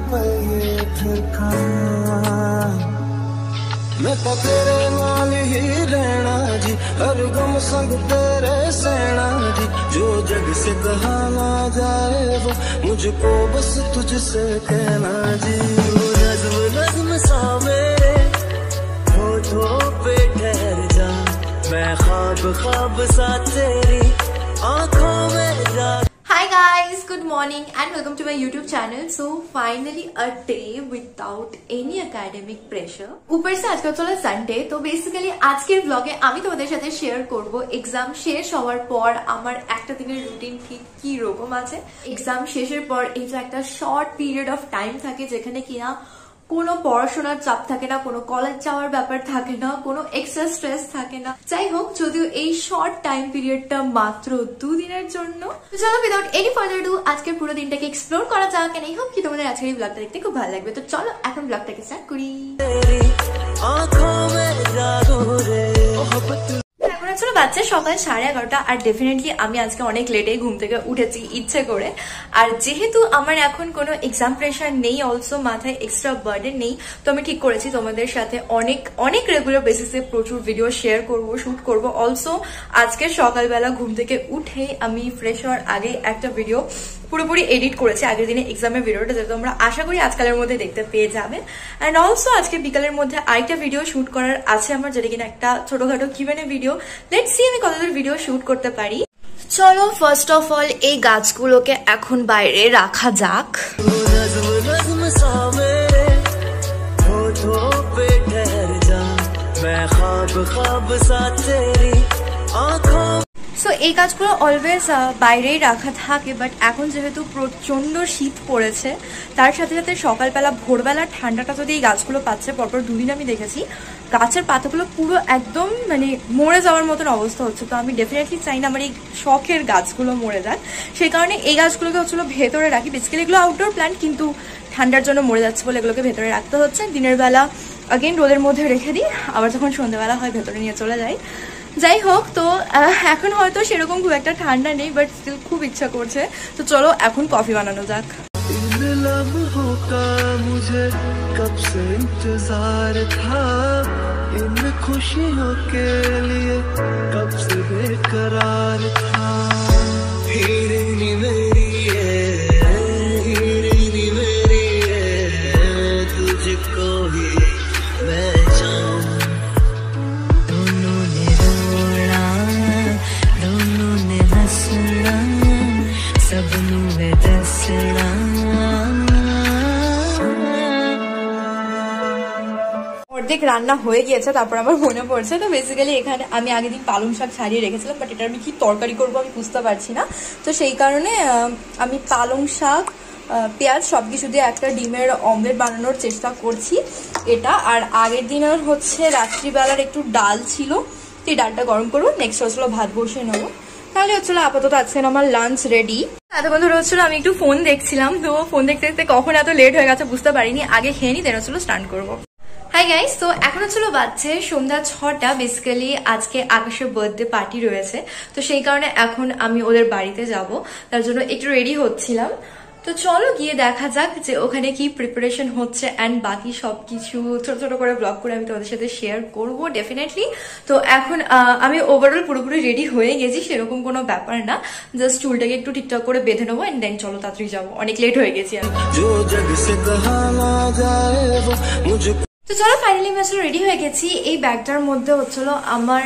पइए फिर मैं तो तेरे नाल ही रहना जी, हर गम संग तेरे सहना जी। जो जग से कहा ना जाए वो मुझको बस तुझसे कहना जी। वो नज़्म नज़्म सा मेरे होठों पे ठहर जा, मैं ख्वाब ख्वाब सा तेरी आँखों में जा। Hi guys, good morning and welcome to my YouTube channel. So finally a day without any academic pressure. ऊपर से আজকে চলে সানডে, তো বেসিক্যালি আজকের ব্লগে আমি তোমাদের সাথে শেয়ার করব এক্সাম শেষ হওয়ার পর আমার একটা দিনের রুটিন ঠিক কি রকম আছে। এক্সাম শেষের পর এই যে একটা শর্ট পিরিয়ড অফ টাইম থাকে যেখানে কিনা কোনো পড়াশোনার চাপ থাকে না, কোনো কলেজ যাওয়ার ব্যাপার থাকে না, কোনো এক্সট্রা স্ট্রেস থাকে না। যাই হোক, যদিও এই শর্ট টাইম পিরিয়ডটা মাত্র 2 দিনের জন্য। চলো উইদাউট এনি ফার্দার ডু আজকের পুরো দিনটাকে এক্সপ্লোর করা যাক। এন্ড আই হোপ কি তোমাদের আজকের এই ব্লগটা দেখতে খুব ভালো লাগবে। তো চলো এখন ব্লগটাকে স্টার্ট করি। ছিল বাচ্চা সকাল 11:30 আর ডেফিনেটলি আমি আজকে অনেক লেটে ঘুম থেকে উঠেছি ইচ্ছে করে। আর যেহেতু আমার এখন কোনো এক্সাম প্রেশার নেই, অলসো মাথায় এক্সট্রা বার্ডেন নেই, তো আমি ঠিক করেছি তোমাদের সাথে অনেক রেগুলার বেসিসে প্রচুর ভিডিও শেয়ার করব, শুট করব। অলসো আজকে সকালবেলা ঘুম থেকে উঠে আমি ফ্রেশ হওয়ার আগে একটা ভিডিও পুরোপুরি এডিট করেছি আগের দিনে এক্সামের ভিডিওটা, যেটা তোমরা আশা করি আজকালের মধ্যে দেখতে পেয়ে যাবে। অ্যান্ড অলসো আজকে বিকালের মধ্যে আরেকটা ভিডিও শুট করার আছে আমার, যেটা কিনা একটা ছোটখাটো কিউএনএ ভিডিও। লেটস সি আমি কতদূর ভিডিও শুট করতে পারি। চলো ফার্স্ট অফ অল এই গাছগুলোকে এখন বাইরে রাখা যাক। সো এই গাছগুলো অলওয়েজ বাইরেই রাখা থাকে, বাট এখন যেহেতু প্রচন্ড শীত পড়েছে, তার সাথে সাথে সকালবেলা ভোরবেলা ঠান্ডাটা যদি এই গাছগুলো পাচ্ছে, পরপর 2 দিন আমি দেখেছি গাছের পাতাগুলো পুরো একদম মানে মরে যাওয়ার মতন অবস্থা হচ্ছে। তো আমি ডেফিনেটলি চাই না আমার এই শখের গাছগুলো মরে যাক, সেই কারণে এই গাছগুলোকে হচ্ছিল ভেতরে রাখি। বেসিক্যালি এগুলো আউটডোর প্ল্যান্ট, কিন্তু ঠান্ডার জন্য মরে যাচ্ছে বলে এগুলোকে ভেতরে রাখতে হচ্ছে। দিনের বেলা আগেন রোদের মধ্যে রেখে দিই, আবার যখন সন্ধ্যেবেলা হয় ভেতরে নিয়ে চলে যাই। যাই হোক, তো এখন হয়তো সেরকম খুব একটা ঠান্ডা নেই, বাট স্টিল খুব ইচ্ছা করছে। তো চলো এখন কফি বানানো যাক। मुझे कब से इंतजार था, इन खुशियों के लिए कब से बेकरार था। हीरोइनी मेरी है, हीरोइनी मेरी है, तुझको ही मैं चाहूं। दोनों ने रोना, दोनों ने हंसना, सबनू है दसना। অর্ধেক রান্না হয়ে গিয়েছে, তারপর আমার মনে পড়ছে। তো বেসিক্যালি এখানে আমি আগের দিন পালং শাক ছাড়িয়ে রেখেছিলাম, বাট এটা আমি কি তরকারি করবো আমি বুঝতে পারছি না। তো সেই কারণে আমি পালং শাক, পেঁয়াজ সবকিছু দিয়ে একটা ডিমের অমলেট বানানোর চেষ্টা করছি এটা। আর আগের দিনের হচ্ছে রাত্রিবেলার একটু ডাল ছিল, সেই ডালটা গরম করবো, নেক্সট হচ্ছিল ভাত বসিয়ে নেবো। তাহলে হচ্ছিল আপাতত আজকে আমার লাঞ্চ রেডি। এতক্ষণ ধরে হচ্ছিল আমি একটু ফোন দেখছিলাম, তো ফোন দেখতে দেখতে কখন এত লেট হয়ে গেছে বুঝতে পারিনি। আগে খেয়ে নি, দেন হচ্ছিল স্টার্ট করবো। হাই গাইস, তো এখন হচ্ছিল বাজছে সন্ধ্যা 6টা। বেসিক্যালি আজকে আকাশের বার্থডে পার্টি রয়েছে, তো সেই কারণে এখন আমি ওদের বাড়িতে যাব, তার জন্য একটু রেডি হচ্ছিলাম। তো চলো গিয়ে দেখা যাক যে ওখানে কি প্রিপারেশন হচ্ছে, অ্যান্ড বাকি সবকিছু ছোট ছোট করে ব্লগ করে আমি তোমাদের সাথে শেয়ার করব ডেফিনেটলি। তো এখন আমি ওভারঅল পুরোপুরি রেডি হয়ে গেছি, সেরকম কোনো ব্যাপার না, জাস্ট চুলটাকে একটু ঠিকঠাক করে বেঁধে নেবো, অ্যান্ড দেন চলো তাড়াতাড়ি যাবো, অনেক লেট হয়ে গেছি আমি। তো চলো ফাইনালি আমি আসলে রেডি হয়ে গেছি। এই ব্যাগটার মধ্যে হচ্ছিল আমার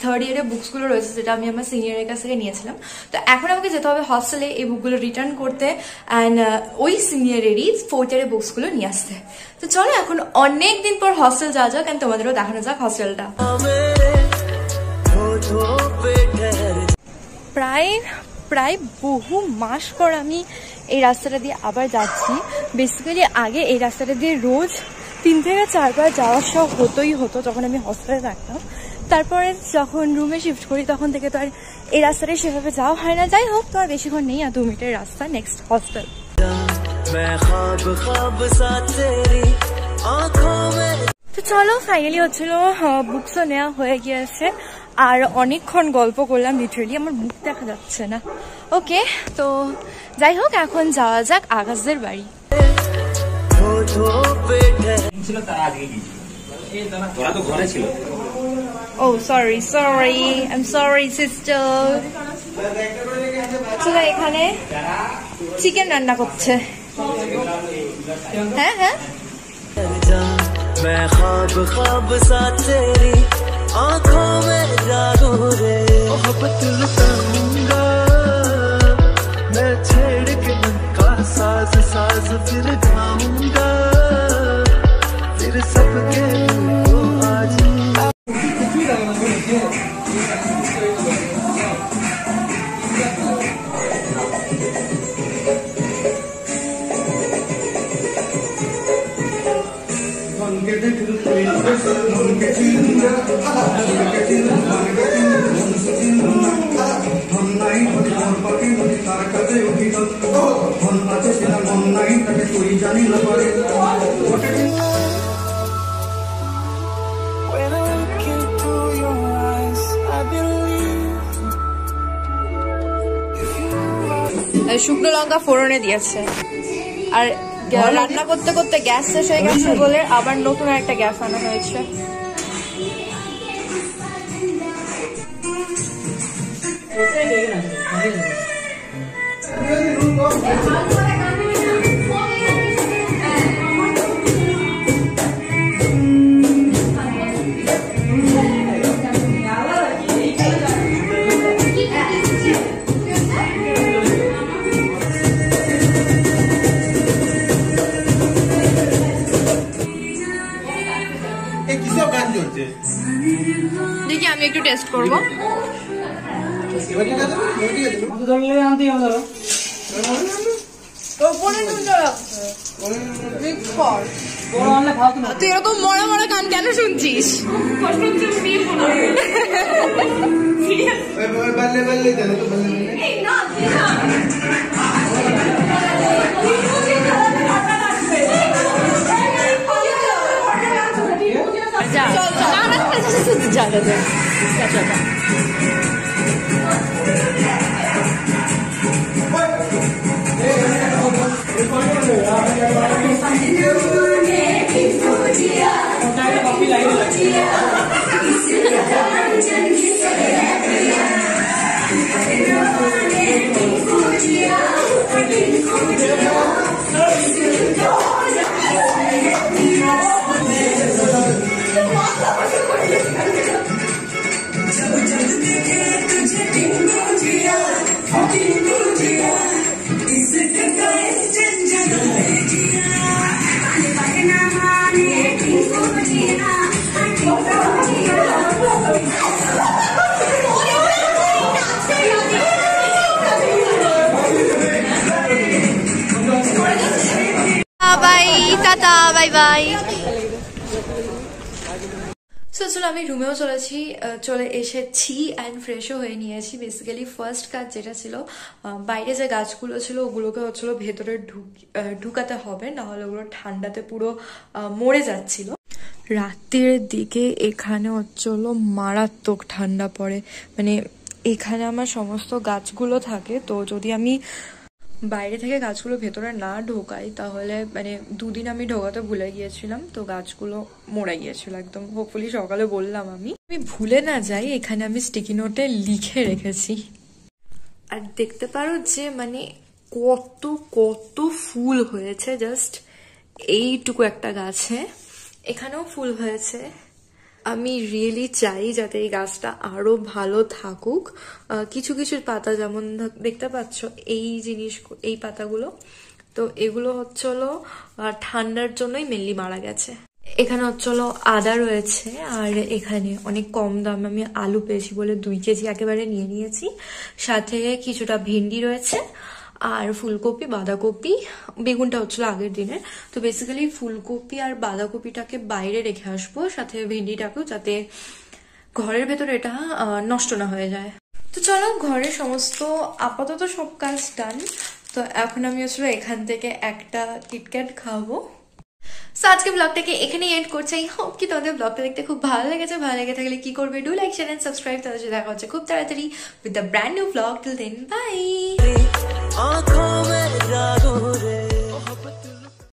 3rd ইয়ারের বুকসগুলো রয়েছে, যেটা আমি আমার সিনিয়রের কাছ থেকে নিয়েছিলাম। তো এখন আমাকে যেতে হবে হস্টেলে এই বুকগুলো রিটার্ন করতে, অ্যান্ড ওই সিনিয়রেরই 4th ইয়ারের বুকসগুলো নিয়ে আসতে। তো চলো এখন অনেক দিন পর হস্টেল যাওয়া যাক, অ্যান্ড তোমাদেরও দেখানো যাক হস্টেলটা। প্রায় বহু মাস পর আমি এই রাস্তাটা দিয়ে আবার যাচ্ছি। বেসিক্যালি আগে এই রাস্তাটা দিয়ে রোজ 3 থেকে 4 বার যাওয়া আসা হতো যখন আমি হস্টেলে থাকতাম। তারপরে যখন রুমে শিফট করি তখন থেকে তো আর এই রাস্তাটাই সেভাবে যাওয়া হয় না। যাই হোক, তো আর বেশিক্ষণ নেই, আর 2 মিনিটের রাস্তা, নেক্সট হস্টেল। তো চলো ফাইনালি হচ্ছিল বুকসও নেওয়া হয়ে গিয়েছে, আর অনেকক্ষণ গল্প করলাম, লিটারেলি আমার মুখ দেখা যাচ্ছে না। ওকে, তো যাই হোক এখন যাওয়া যাক আকাশদের বাড়ি। Oh, sorry, I'm sorry, sister. চলো এখানে চিকেন রান্না করছে। হ্যাঁ হ্যাঁ मैं ख्वाब ख्वाब सा तेरी आँखों में जागो रे मोहब्बत लुटाऊंगा मैं छेड़ के मन का साज साज फिर गाऊंगा फिर सबके दिल को आज শুকনো লঙ্কা ফোড়নে দিয়েছে আর রান্না করতে করতে গ্যাস শেষ হয়ে গেছে বলে আবার নতুন একটা গ্যাস আনা হয়েছে। দেখি আমি একটু টেস্ট করবো। তুই এরকম মরা মরা গান কেন শুনছিস? যা যা যা বাই বাই। চলো আমি রুমেও চলে এসেছি অ্যান্ড ফ্রেশও হয়ে নিয়েছি। বেসিক্যালি ফার্স্ট কাজ যেটা ছিল, বাইরে যে গাছগুলো ছিল ওগুলোকে হচ্ছিলো ভেতরে ঢুকাতে হবে, নাহলে ওগুলো ঠান্ডাতে পুরো মরে যাচ্ছিল। রাত্রির দিকে এখানে হচ্ছিল মারাত্মক ঠান্ডা পড়ে, মানে এখানে আমার সমস্ত গাছগুলো থাকে, তো যদি আমি বাইরে থেকে গাছগুলো ভেতরে না ঢোকাই তাহলে মানে দুদিন আমি ঢোকাতে ভুলে গিয়েছিলাম, তো গাছগুলো মরে গিয়েছিল একদম। হোপফুলি সকালে বললাম আমি ভুলে না যাই, এখানে আমি স্টিকি নোটে লিখে রেখেছি। আর দেখতে পারো যে মানে কত কত ফুল হয়েছে জাস্ট এইটুকু একটা গাছে, এখানেও ফুল হয়েছে। আমি রিয়েলি চাই যাতে এই গাছটা আরো ভালো থাকুক। কিছু কিছু পাতা যেমন দেখতে পাচ্ছ এই পাতাগুলো, তো এগুলো হচ্ছিল ঠান্ডার জন্যই মেনলি মারা গেছে। এখানে হচ্ছিল আদা রয়েছে, আর এখানে অনেক কম দামে আমি আলু পেয়েছি বলে 2 কেজি একেবারে নিয়ে নিয়েছি। সাথে কিছুটা ভেন্ডি রয়েছে, আর ফুলকপি, বাঁধাকপি, বেগুনটা হচ্ছিল আগের দিনের। তো বেসিক্যালি ফুলকপি আর বাঁধাকপিটাকে বাইরে রেখে আসবো, সাথে ভেন্ডিটাকেও, যাতে ঘরের ভেতরে এটা নষ্ট না হয়ে যায়। তো চলো, ঘরের সমস্ত আপাতত সব কাজ ডান। তো এখন আমি আসলে এখান থেকে একটা কিটক্যাট খাবো। সো আজকে ব্লগটাকে এখানে এন্ড করছি। আই হোপ কি তোমাদের ব্লগটা দেখতে খুব ভালো লেগেছে। ভালো লেগে থাকলে কি করবে, do like, share and subscribe. তাদের সাথে দেখা হচ্ছে খুব তাড়াতাড়ি with the brand new blog. Till then by.